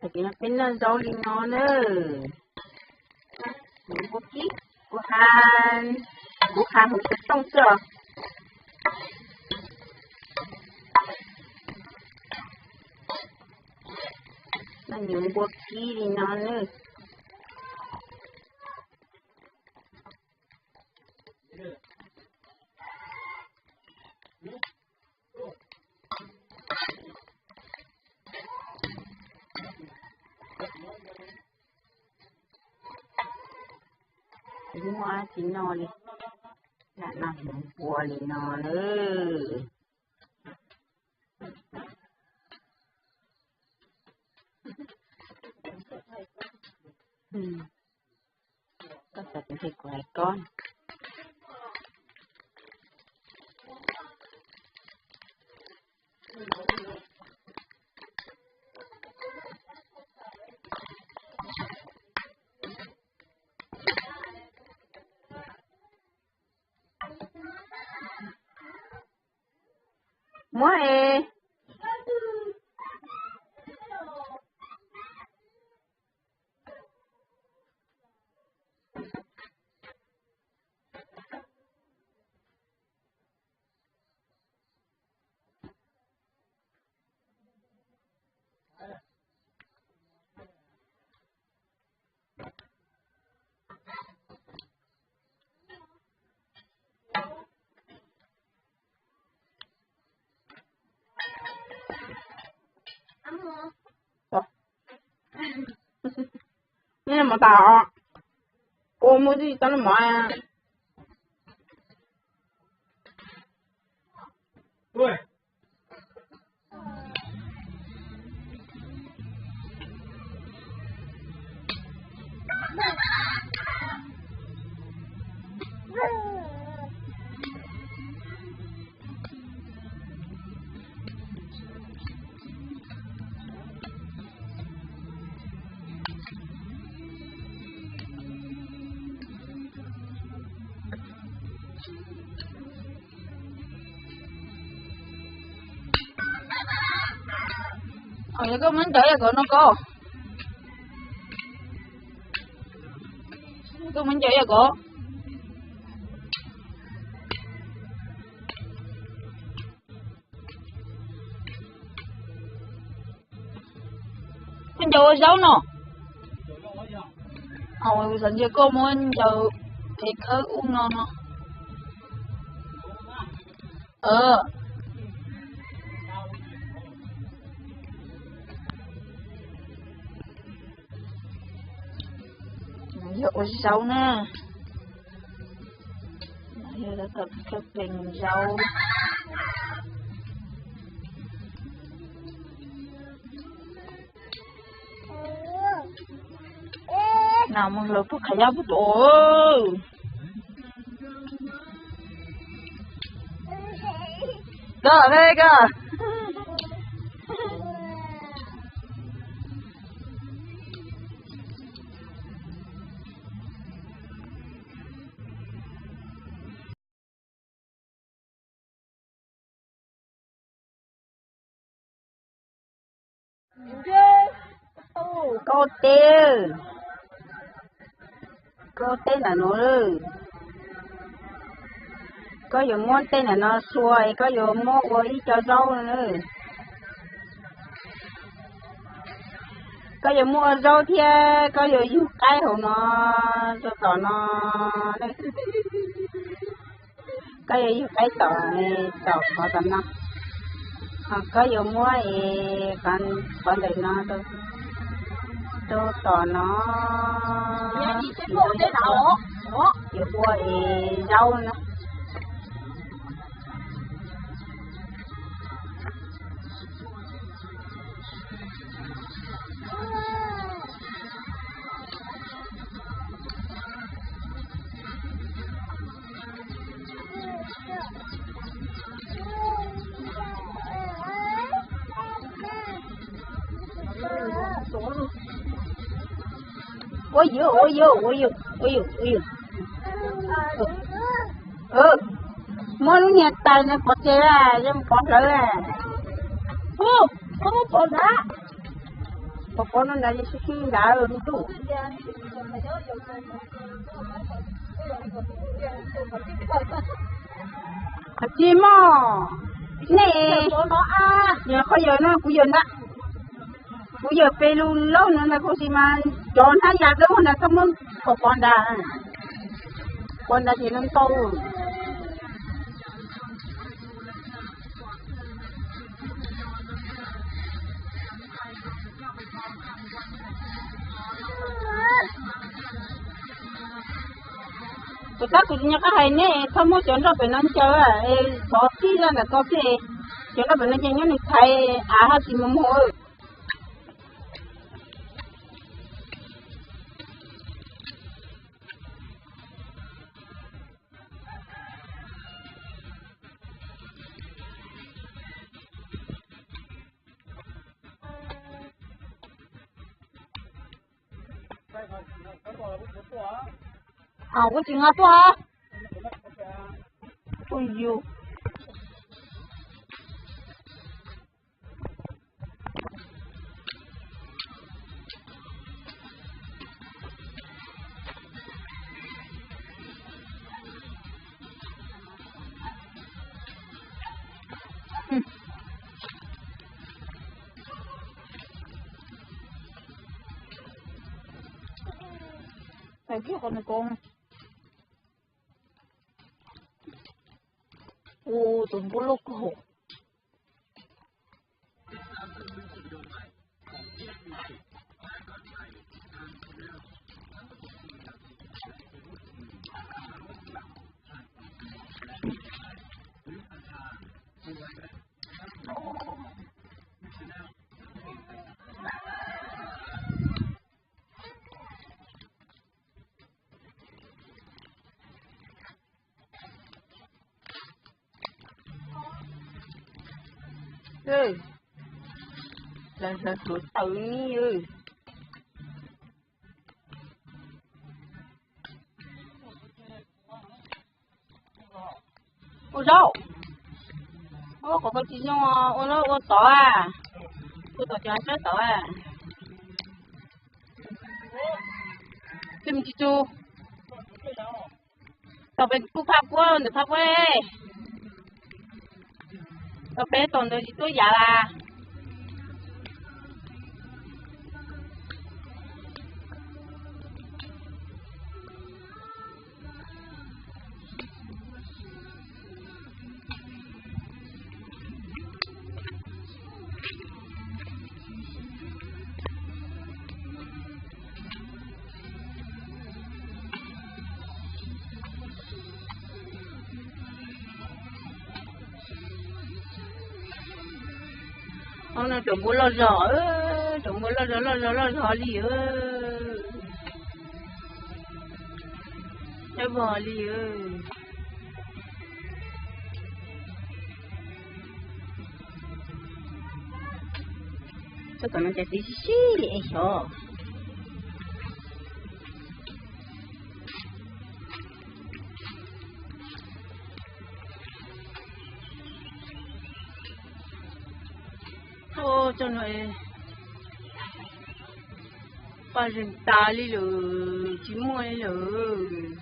Lagi pindah jauh lino le. Buki, bukan untuk tongso. Nanti buki lino le. Mua chỉ no đi, là nằm bùa đi no nữa. Có thật thì quậy con. Mua e. Ini mau tahu, kamu di sana mana? Woi. Có mình chơi à nó cô. Có mình chơi à cô. Mình chơi sao nó? Sẵn chơi cô mình chơi thịt hơi uống nó. Ủa sâu nè. Giờ đã tập bình rau. Nào một lượt thuốc khả giáp ôi. Đó đây kìa. Có tên là nó ư. Có dùng món tên là nó xuôi, có dùng món quay cho rau nữa. Có dùng mua rau thì có dùng cái hồ nó cho tỏ nó. Có dùng cái tỏ có tầm nó. Có dùng mua con để nó thôi. Tôi tỏ nó chỉ mua cái nào đó chỉ mua rau nữa. Ôi dồi. Muốn nhặt tay nó có chế ra, nhưng có trở ra. Không có đá. Pokoknya dari sisi dah dulu. Chị mò nè giờ có giờ nó cũng giờ nè cũng giờ pe lu lâu nữa là cô chị mà chọn hai giờ đâu là không muốn có con đà thì nó to tụi ta cũng nhớ cái hay nè không muốn chọn đâu phải nó chơi à có gì ra là có gì chọn đâu phải nó chơi nhớ này thầy hết gì mà mua có chuyện apa tu ah? Oh you. Tại kia con. Ô, tụi có lúc hổ. Là tụi tự như ô đâu ô có cái gì nhưng mà ô nó ô tỏ à ô tỏ cho chết tỏ à tìm chị chú tao bên khu pháp quân được pháp quê tao bé toàn đời chị tôi giả là ông nó trộm bố lo rõ trộm bố lo rõ gì cái bò gì sao còn nó chạy xí xí ấy sao cho nó ba rừng ta đi rồi chỉ mua rồi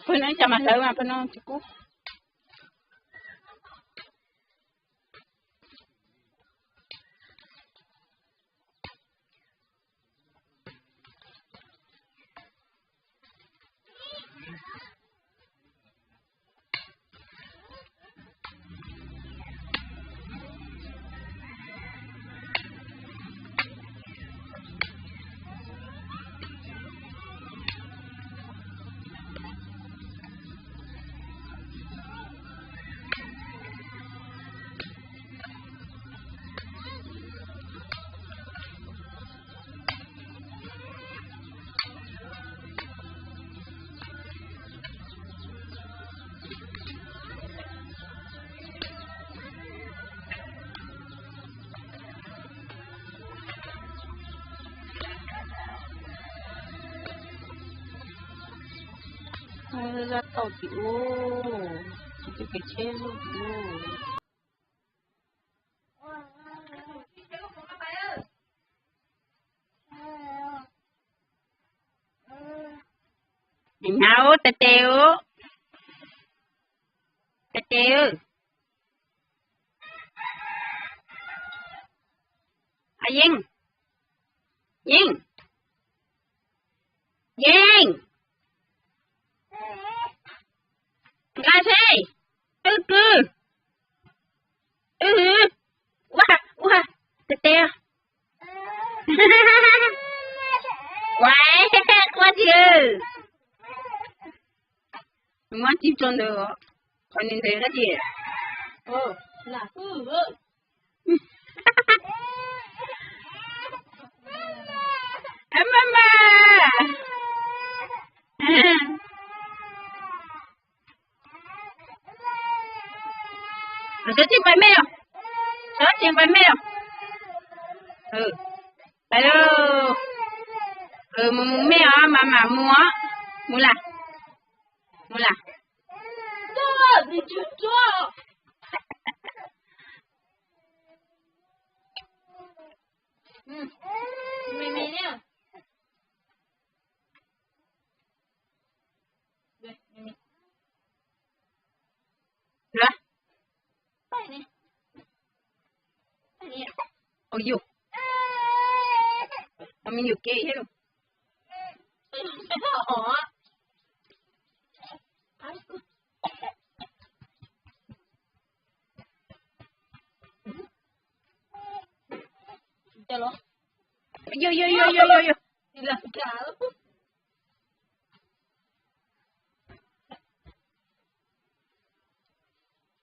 Pwede na siya masawa pa nung tiku. Ra tàu thì ô cái chết luôn mình háo tê têu à Dinh ra thế wow tê têu Quái quá chứ mất chim trôn được còn nhìn thấy cái gì là em mama số tiền phải mèo hello mèo mà mua là đi chưa cho mày nè rồi đây nè ôi dồi mình nhiều kê hết rồi Yo. Đi làm cả.